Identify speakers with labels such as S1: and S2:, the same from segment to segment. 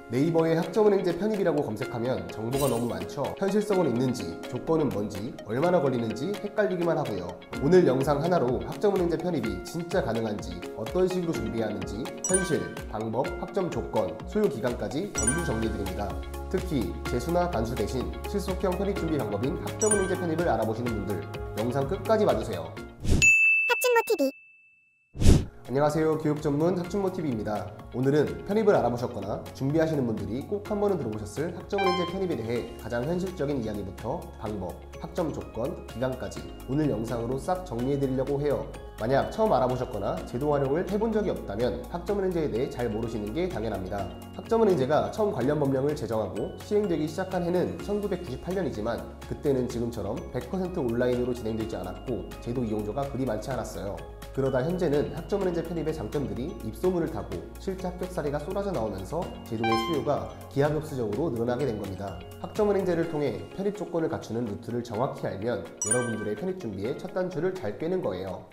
S1: 네이버에 학점은행제 편입이라고 검색하면 정보가 너무 많죠. 현실성은 있는지, 조건은 뭔지, 얼마나 걸리는지 헷갈리기만 하고요. 오늘 영상 하나로 학점은행제 편입이 진짜 가능한지, 어떤 식으로 준비해야 하는지, 현실, 방법, 학점 조건, 소요 기간까지 전부 정리해드립니다. 특히 재수나 반수 대신 실속형 편입 준비 방법인 학점은행제 편입을 알아보시는 분들 영상 끝까지 봐주세요.
S2: 학준모TV.
S1: 안녕하세요. 교육 전문 학준모TV입니다. 오늘은 편입을 알아보셨거나 준비하시는 분들이 꼭 한 번은 들어보셨을 학점은행제 편입에 대해 가장 현실적인 이야기부터 방법, 학점 조건, 기간까지 오늘 영상으로 싹 정리해드리려고 해요. 만약 처음 알아보셨거나 제도 활용을 해본 적이 없다면 학점은행제에 대해 잘 모르시는 게 당연합니다. 학점은행제가 처음 관련 법령을 제정하고 시행되기 시작한 해는 1998년이지만 그때는 지금처럼 100% 온라인으로 진행되지 않았고 제도 이용자가 그리 많지 않았어요. 그러다 현재는 학점은행제 편입의 장점들이 입소문을 타고 실제 합격 사례가 쏟아져 나오면서 제도의 수요가 기하급수적으로 늘어나게 된 겁니다. 학점은행제를 통해 편입 조건을 갖추는 루트를 정확히 알면 여러분들의 편입 준비에 첫 단추를 잘 꿰는 거예요.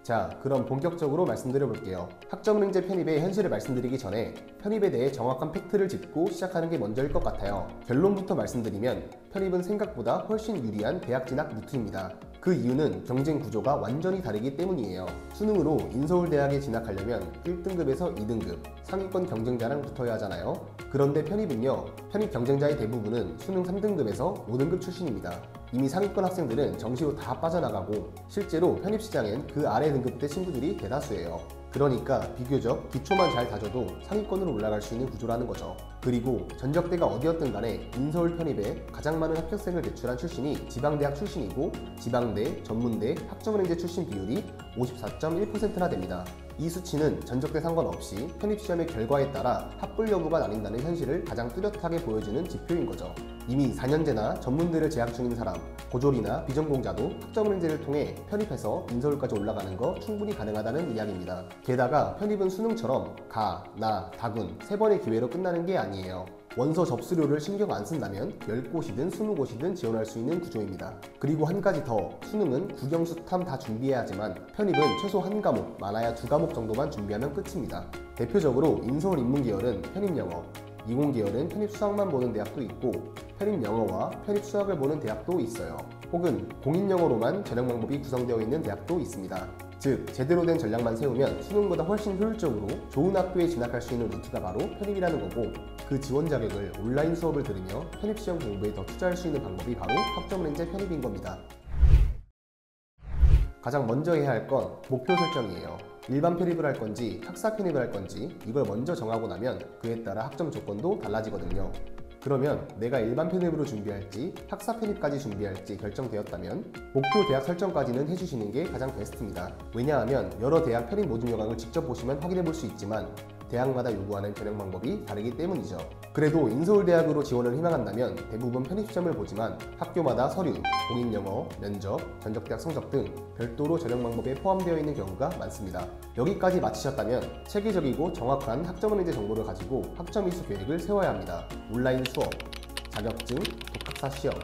S1: 자, 그럼 본격적으로 말씀드려 볼게요. 학점은행제 편입의 현실을 말씀드리기 전에 편입에 대해 정확한 팩트를 짚고 시작하는 게 먼저일 것 같아요. 결론부터 말씀드리면 편입은 생각보다 훨씬 유리한 대학 진학 루트입니다. 그 이유는 경쟁 구조가 완전히 다르기 때문이에요. 수능으로 인서울대학에 진학하려면 1등급에서 2등급, 상위권 경쟁자랑 붙어야 하잖아요. 그런데 편입은요, 편입 경쟁자의 대부분은 수능 3등급에서 5등급 출신입니다. 이미 상위권 학생들은 정시로 다 빠져나가고 실제로 편입 시장엔 그 아래 등급대 친구들이 대다수예요. 그러니까 비교적 기초만 잘 다져도 상위권으로 올라갈 수 있는 구조라는 거죠. 그리고 전적대가 어디였든 간에 인서울 편입에 가장 많은 합격생을 배출한 출신이 지방대학 출신이고 지방대, 전문대, 학점은행제 출신 비율이 54.1%나 됩니다. 이 수치는 전적대 상관없이 편입시험의 결과에 따라 합불 여부가 나뉜다는 현실을 가장 뚜렷하게 보여주는 지표인 거죠. 이미 4년제나 전문대를 재학 중인 사람, 고졸이나 비전공자도 학점은행제를 통해 편입해서 인서울까지 올라가는 거 충분히 가능하다는 이야기입니다. 게다가 편입은 수능처럼 가, 나, 다군 3번의 기회로 끝나는 게 아니에요. 원서 접수료를 신경 안 쓴다면 10곳이든 20곳이든 지원할 수 있는 구조입니다. 그리고 한 가지 더, 수능은 국영, 수탐 다 준비해야 하지만 편입은 최소 한 과목, 많아야 2과목 정도만 준비하면 끝입니다. 대표적으로 인서울 인문계열은 편입영어, 이공계열은 편입수학만 보는 대학도 있고 편입영어와 편입수학을 보는 대학도 있어요. 혹은 공인영어로만 전형 방법이 구성되어 있는 대학도 있습니다. 즉, 제대로 된 전략만 세우면 수능보다 훨씬 효율적으로 좋은 학교에 진학할 수 있는 루트가 바로 편입이라는 거고 그 지원 자격을 온라인 수업을 들으며 편입시험 공부에 더 투자할 수 있는 방법이 바로 학점은행제 편입인 겁니다. 가장 먼저 해야 할 건 목표 설정이에요. 일반 편입을 할 건지 학사 편입을 할 건지 이걸 먼저 정하고 나면 그에 따라 학점 조건도 달라지거든요. 그러면 내가 일반 편입으로 준비할지 학사 편입까지 준비할지 결정되었다면 목표 대학 설정까지는 해주시는 게 가장 베스트입니다. 왜냐하면 여러 대학 편입 모집 요강을 직접 보시면 확인해 볼 수 있지만 대학마다 요구하는 전형 방법이 다르기 때문이죠. 그래도 인서울대학으로 지원을 희망한다면 대부분 편입시험을 보지만 학교마다 서류, 공인영어, 면접, 전적대학 성적 등 별도로 전형 방법에 포함되어 있는 경우가 많습니다. 여기까지 마치셨다면 체계적이고 정확한 학점은행제 정보를 가지고 학점 이수 계획을 세워야 합니다. 온라인 수업, 자격증, 독학사 시험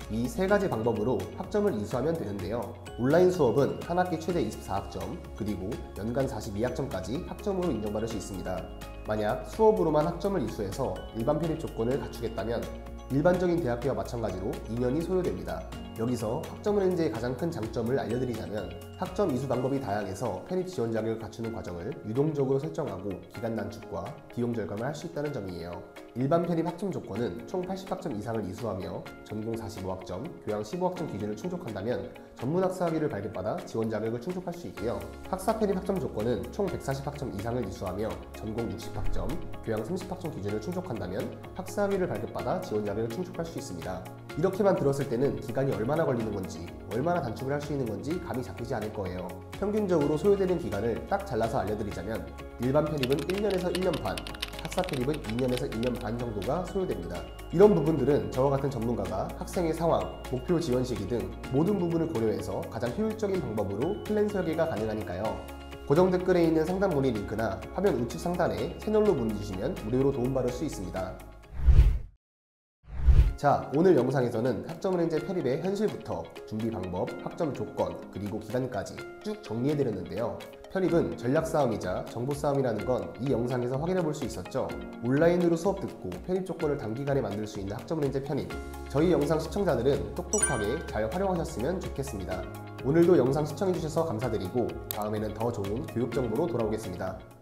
S1: 이 3가지 방법으로 학점을 이수하면 되는데요. 온라인 수업은 한 학기 최대 24학점, 그리고 연간 42학점까지 학점으로 인정받을 수 있습니다. 만약 수업으로만 학점을 이수해서 일반 편입 조건을 갖추겠다면 일반적인 대학교와 마찬가지로 2년이 소요됩니다. 여기서 학점은행제의 가장 큰 장점을 알려드리자면 학점 이수 방법이 다양해서 편입 지원 자격을 갖추는 과정을 유동적으로 설정하고 기간 단축과 비용 절감을 할 수 있다는 점이에요. 일반 편입 학점 조건은 총 80학점 이상을 이수하며 전공 45학점, 교양 15학점 기준을 충족한다면 전문학사학위를 발급받아 지원 자격을 충족할 수 있고요. 학사 편입 학점 조건은 총 140학점 이상을 이수하며 전공 60학점, 교양 30학점 기준을 충족한다면 학사학위를 발급받아 지원 자격을 충족할 수 있습니다. 이렇게만 들었을 때는 기간이 얼마나 걸리는 건지, 얼마나 단축을 할 수 있는 건지 감이 잡히지 않을 거예요. 평균적으로 소요되는 기간을 딱 잘라서 알려드리자면 일반 편입은 1년에서 1년 반, 학사 편입은 2년에서 2년 반 정도가 소요됩니다. 이런 부분들은 저와 같은 전문가가 학생의 상황, 목표 지원 시기 등 모든 부분을 고려해서 가장 효율적인 방법으로 플랜 설계가 가능하니까요. 고정 댓글에 있는 상담 문의 링크나 화면 우측 상단에 채널로 문의 주시면 무료로 도움받을 수 있습니다. 자, 오늘 영상에서는 학점은행제 편입의 현실부터 준비 방법, 학점 조건, 그리고 기간까지 쭉 정리해드렸는데요. 편입은 전략 싸움이자 정보 싸움이라는 건 이 영상에서 확인해 볼 수 있었죠. 온라인으로 수업 듣고 편입 조건을 단기간에 만들 수 있는 학점은행제 편입. 저희 영상 시청자들은 똑똑하게 잘 활용하셨으면 좋겠습니다. 오늘도 영상 시청해 주셔서 감사드리고 다음에는 더 좋은 교육 정보로 돌아오겠습니다.